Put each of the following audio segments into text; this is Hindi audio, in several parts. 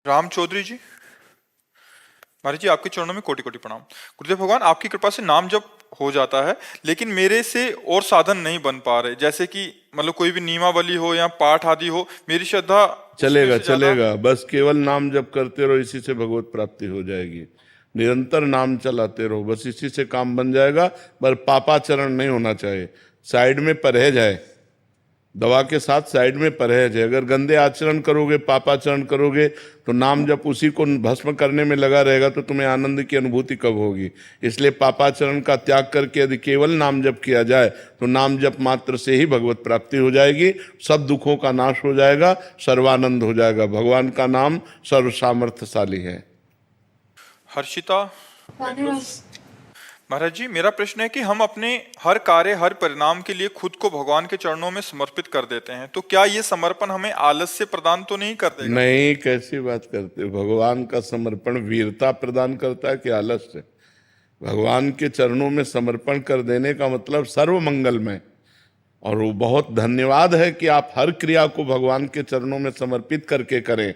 राम चौधरी जी, महाराज जी आपके चरणों में कोटि कोटि प्रणाम। गुरुदेव भगवान, आपकी कृपा से नाम जप हो जाता है, लेकिन मेरे से और साधन नहीं बन पा रहे। जैसे कि मतलब कोई भी नियमावली हो या पाठ आदि हो, मेरी श्रद्धा उसमें चलेगा से ज्यादा। चलेगा, बस केवल नाम जप करते रहो, इसी से भगवत प्राप्ति हो जाएगी। निरंतर नाम चलाते रहो, बस इसी से काम बन जाएगा। पर पापाचरण नहीं होना चाहिए, साइड में परहेज है, दवा के साथ साइड में परहेज है। अगर गंदे आचरण करोगे, पापाचरण करोगे, तो नाम जब उसी को भस्म करने में लगा रहेगा तो तुम्हें आनंद की अनुभूति कब होगी। इसलिए पापाचरण का त्याग करके यदि केवल नाम जप किया जाए तो नाम जप मात्र से ही भगवत प्राप्ति हो जाएगी, सब दुखों का नाश हो जाएगा, सर्वानंद हो जाएगा। भगवान का नाम सर्व सामर्थ्यशाली है। हर्षिता, महाराज जी मेरा प्रश्न है कि हम अपने हर कार्य, हर परिणाम के लिए खुद को भगवान के चरणों में समर्पित कर देते हैं, तो क्या ये समर्पण हमें आलस्य प्रदान तो नहीं कर देगा? नहीं, कैसी बात करते हो? भगवान का समर्पण वीरता प्रदान करता है कि आलस्य? भगवान के चरणों में समर्पण कर देने का मतलब सर्व मंगलमय। और वो बहुत धन्यवाद है कि आप हर क्रिया को भगवान के चरणों में समर्पित करके करें।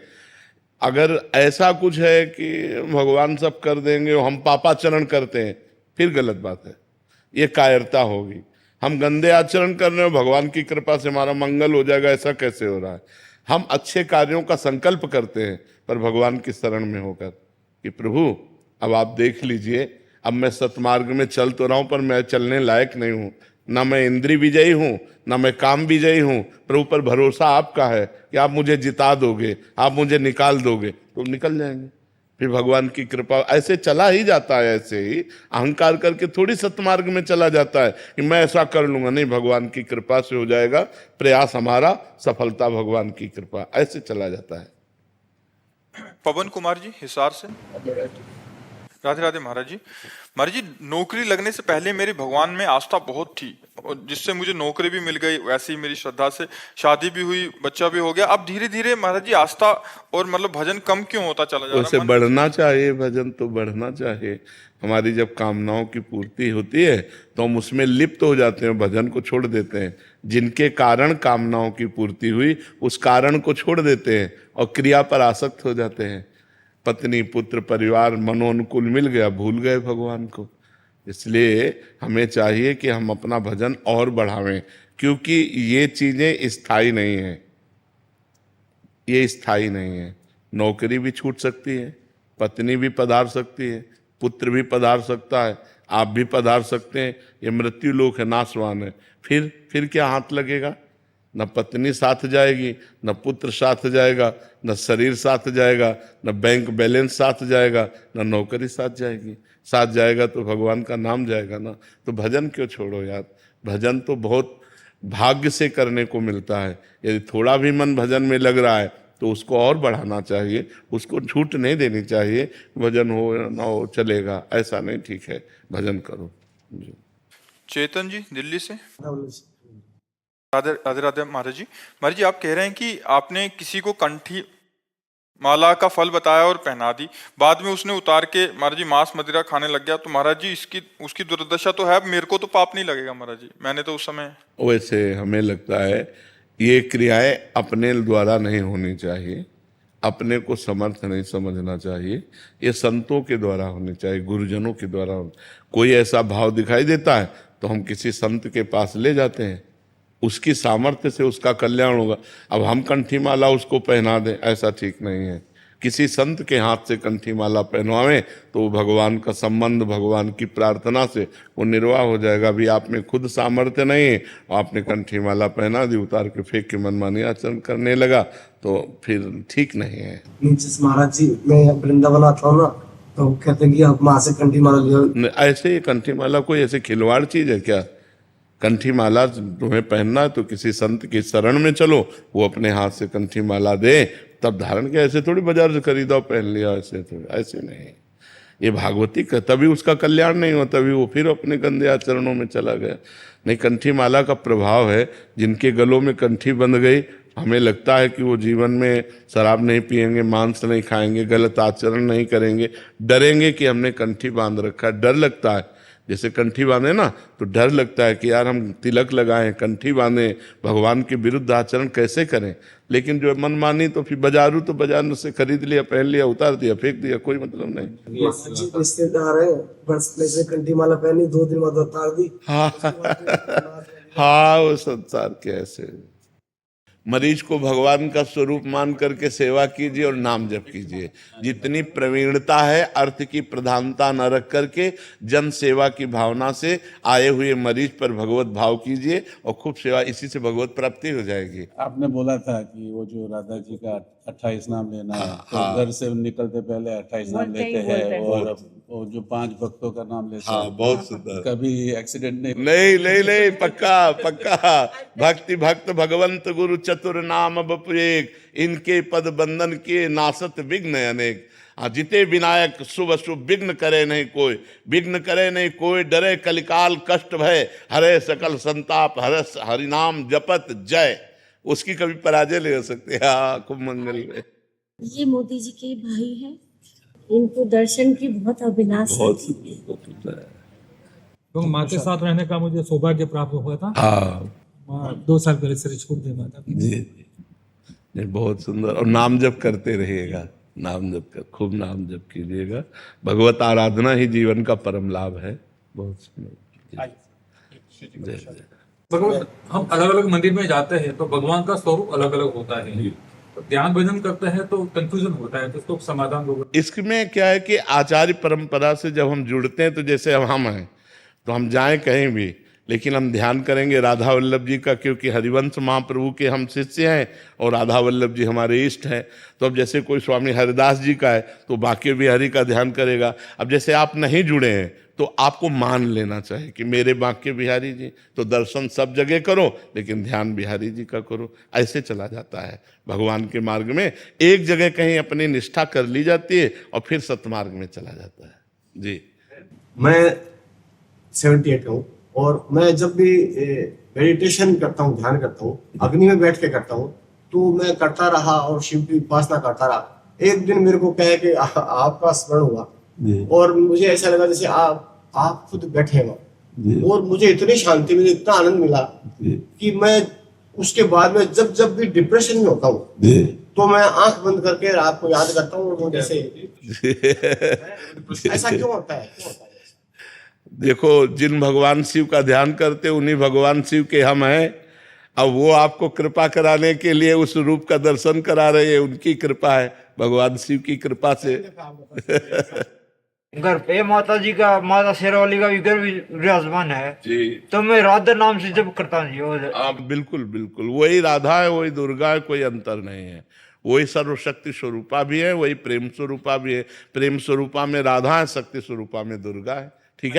अगर ऐसा कुछ है कि भगवान सब कर देंगे और हम पापाचरण करते हैं, फिर गलत बात है, ये कायरता होगी। हम गंदे आचरण कर रहे हो, भगवान की कृपा से हमारा मंगल हो जाएगा, ऐसा कैसे हो रहा है? हम अच्छे कार्यों का संकल्प करते हैं, पर भगवान की शरण में होकर कि प्रभु अब आप देख लीजिए, अब मैं सतमार्ग में चल तो रहा हूं, पर मैं चलने लायक नहीं हूं, ना मैं इंद्रिय विजयी हूं, ना मैं काम विजयी हूं। प्रभु पर भरोसा आपका है कि आप मुझे जिता दोगे, आप मुझे निकाल दोगे, तो निकल जाएंगे। फिर भगवान की कृपा, ऐसे चला ही जाता है। ऐसे ही अहंकार करके थोड़ी सतमार्ग में चला जाता है कि मैं ऐसा कर लूंगा, नहीं, भगवान की कृपा से हो जाएगा। प्रयास हमारा, सफलता भगवान की कृपा, ऐसे चला जाता है। पवन कुमार जी हिसार से, राधे राधे महाराज जी। महाराज जी, नौकरी लगने से पहले मेरी भगवान में आस्था बहुत थी, और जिससे मुझे नौकरी भी मिल गई, वैसे ही मेरी श्रद्धा से शादी भी हुई, बच्चा भी हो गया। अब धीरे धीरे महाराज जी आस्था और मतलब भजन कम क्यों होता चला जा रहा उसे है? बढ़ना चाहिए, भजन तो बढ़ना चाहिए। हमारी जब कामनाओं की पूर्ति होती है तो हम उसमें लिप्त हो जाते हैं, भजन को छोड़ देते हैं। जिनके कारण कामनाओं की पूर्ति हुई, उस कारण को छोड़ देते हैं और क्रिया पर आसक्त हो जाते हैं। पत्नी, पुत्र, परिवार, मनोनुकूल मिल गया, भूल गए भगवान को। इसलिए हमें चाहिए कि हम अपना भजन और बढ़ावें, क्योंकि ये चीजें स्थायी नहीं है, ये स्थायी नहीं है। नौकरी भी छूट सकती है, पत्नी भी पधार सकती है, पुत्र भी पधार सकता है, आप भी पधार सकते हैं। ये मृत्यु लोक है, नाशवान है। फिर क्या हाथ लगेगा? न पत्नी साथ जाएगी, न पुत्र साथ जाएगा, न शरीर साथ जाएगा, न बैंक बैलेंस साथ जाएगा, न नौकरी साथ जाएगी। साथ जाएगा तो भगवान का नाम जाएगा ना। तो भजन क्यों छोड़ो यार? भजन तो बहुत भाग्य से करने को मिलता है। यदि थोड़ा भी मन भजन में लग रहा है तो उसको और बढ़ाना चाहिए, उसको छूट नहीं देनी चाहिए। भजन हो ना हो चलेगा, ऐसा नहीं, ठीक है, भजन करो जी। चेतन जी दिल्ली से, राधे राधे राधे महाराज जी। महाराज जी, आप कह रहे हैं कि आपने किसी को कंठी माला का फल बताया और पहना दी, बाद में उसने उतार के महाराज जी मांस मदिरा खाने लग गया, तो महाराज जी उसकी दुर्दशा तो है, मेरे को तो पाप नहीं लगेगा महाराज जी? मैंने तो उस समय, वैसे हमें लगता है ये क्रियाएं अपने द्वारा नहीं होनी चाहिए, अपने को समर्थ नहीं समझना चाहिए। ये संतों के द्वारा होनी चाहिए, गुरुजनों के द्वारा। कोई ऐसा भाव दिखाई देता है तो हम किसी संत के पास ले जाते हैं, उसकी सामर्थ्य से उसका कल्याण होगा। अब हम कंठी माला उसको पहना दें, ऐसा ठीक नहीं है। किसी संत के हाथ से कंठी माला पहनवावें तो भगवान का संबंध, भगवान की प्रार्थना से वो निर्वाह हो जाएगा। अभी आप में खुद सामर्थ्य नहीं है, आपने कंठी माला पहना दी, उतार के फेंक के मनमानी आचरण करने लगा, तो फिर ठीक नहीं है। महाराज जी, मैं वृंदावन आता हूँ ना, तो कहते हैं कि आप वहां से कंठी माला लियो। ऐसे कंठी माला कोई ऐसे खिलवाड़ चीज है क्या? कंठी माला तुम्हें पहनना है तो किसी संत की शरण में चलो, वो अपने हाथ से कंठी माला दे, तब धारण किया। ऐसे थोड़ी बाजार से खरीदा और पहन लिया, ऐसे थोड़ी, ऐसे नहीं। ये भागवती का तभी उसका कल्याण नहीं हुआ, तभी वो फिर अपने गंदे आचरणों में चला गया। नहीं, कंठी माला का प्रभाव है, जिनके गलों में कंठी बंध गई, हमें लगता है कि वो जीवन में शराब नहीं पिएंगे, मांस नहीं खाएंगे, गलत आचरण नहीं करेंगे, डरेंगे कि हमने कंठी बांध रखा है, डर लगता है। जैसे कंठी बांधे ना तो डर लगता है कि यार हम तिलक लगाएं, कंठी बांधें, भगवान के विरुद्ध आचरण कैसे करें। लेकिन जो मनमानी तो फिर बाजारू तो बाजार से खरीद लिया, पहन लिया, उतार दिया, फेंक दिया, कोई मतलब नहीं। रिश्तेदार है, बस से कंठी माला पहनी, 2 दिन बाद उतार दी। हाँ वो संसार के ऐसे। मरीज को भगवान का स्वरूप मान करके सेवा कीजिए और नाम जप कीजिए। जितनी प्रवीणता है अर्थ की प्रधानता न रख करके जन सेवा की भावना से आए हुए मरीज पर भगवत भाव कीजिए और खूब सेवा, इसी से भगवत प्राप्ति हो जाएगी। आपने बोला था कि वो जो राधा जी का 28 नाम लेना है, तो घर से निकलते पहले 28 नाम लेते हैं और वो जो 5 भक्तों का नाम लेते हैं। बहुत सुंदर। कभी एक्सीडेंट नहीं? नहीं, पक्का भक्ति भक्त भगवंत गुरु चतुर नाम बपु एक, इनके पद बंधन के नासत विघ्न अनेक। जिते विनायक शुभ शुभ विघ्न करे नहीं कोई, विघ्न करे नहीं कोई, डरे कलिकाल कष्ट भय, हरे सकल संताप हरस हरिनाम जपत जय। उसकी कभी पराजय नहीं हो सकती। हाँ, खूब मंगल है। ये मोदी जी के भाई हैं, इनको दर्शन की बहुत अभिलाषा थी। तो माँ के साथ रहने का मुझे सौभाग्य प्राप्त हुआ था। हाँ 2 साल पहले श्री छोड़ दे माता की। जी बहुत सुंदर। और नाम जप करते रहिएगा, नाम जप कर, खूब नाम जप कीजिएगा। भगवत आराधना ही जीवन का परम लाभ है। बहुत सुंदर। जय जय। भगवान, हम अलग अलग मंदिर में जाते हैं तो भगवान का स्वरूप अलग अलग होता है, तो ध्यान भजन करते हैं तो कंफ्यूजन होता है, तो उसको समाधान होगा। इसमें क्या है कि आचार्य परंपरा से जब हम जुड़ते हैं तो जैसे अब हम हैं तो हम जाएं कहीं भी, लेकिन हम ध्यान करेंगे राधा वल्लभ जी का, क्योंकि हरिवंश महाप्रभु के हम शिष्य हैं और राधा वल्लभ जी हमारे इष्ट हैं। तो अब जैसे कोई स्वामी हरिदास जी का है तो बाकी बिहारी का ध्यान करेगा। अब जैसे आप नहीं जुड़े हैं तो आपको मान लेना चाहिए कि मेरे बांके बिहारी जी, तो दर्शन सब जगह करो लेकिन ध्यान बिहारी जी का करो। ऐसे चला जाता है भगवान के मार्ग में। एक जगह कहीं अपनी निष्ठा कर ली जाती है और फिर सतमार्ग में चला जाता है। जी मैं 78 हूँ और मैं जब भी मेडिटेशन करता हूँ, ध्यान करता हूँ, अग्नि में बैठ के करता हूँ, तो मैं करता रहा और शिव की उपासना करता रहा। एक दिन मेरे को कहे कि आपका स्मरण हुआ और मुझे ऐसा लगा जैसे आप खुद बैठे हैं और मुझे इतनी शांति मिली, इतना आनंद मिला कि मैं उसके बाद में जब भी डिप्रेशन में होता हूँ तो मैं आंख बंद करके रात को याद करता हूँ। और जैसे ऐसा क्यों होता है? देखो, जिन भगवान शिव का ध्यान करते उन्हीं भगवान शिव के हम हैं। अब वो आपको कृपा कराने के लिए उस रूप का दर्शन करा रहे हैं, उनकी कृपा है, भगवान शिव की कृपा से। घर पे माता जी का, माता शेरावाली का भी घर विराजमान है जी। तो मैं राधा नाम से जब करता हूँ। आप बिल्कुल वही राधा है, वही दुर्गा है, कोई अंतर नहीं है। वही सर्वशक्ति स्वरूपा भी है, वही प्रेम स्वरूपा भी है। प्रेम स्वरूपा में राधा है, शक्ति स्वरूपा में दुर्गा है। ठीक है।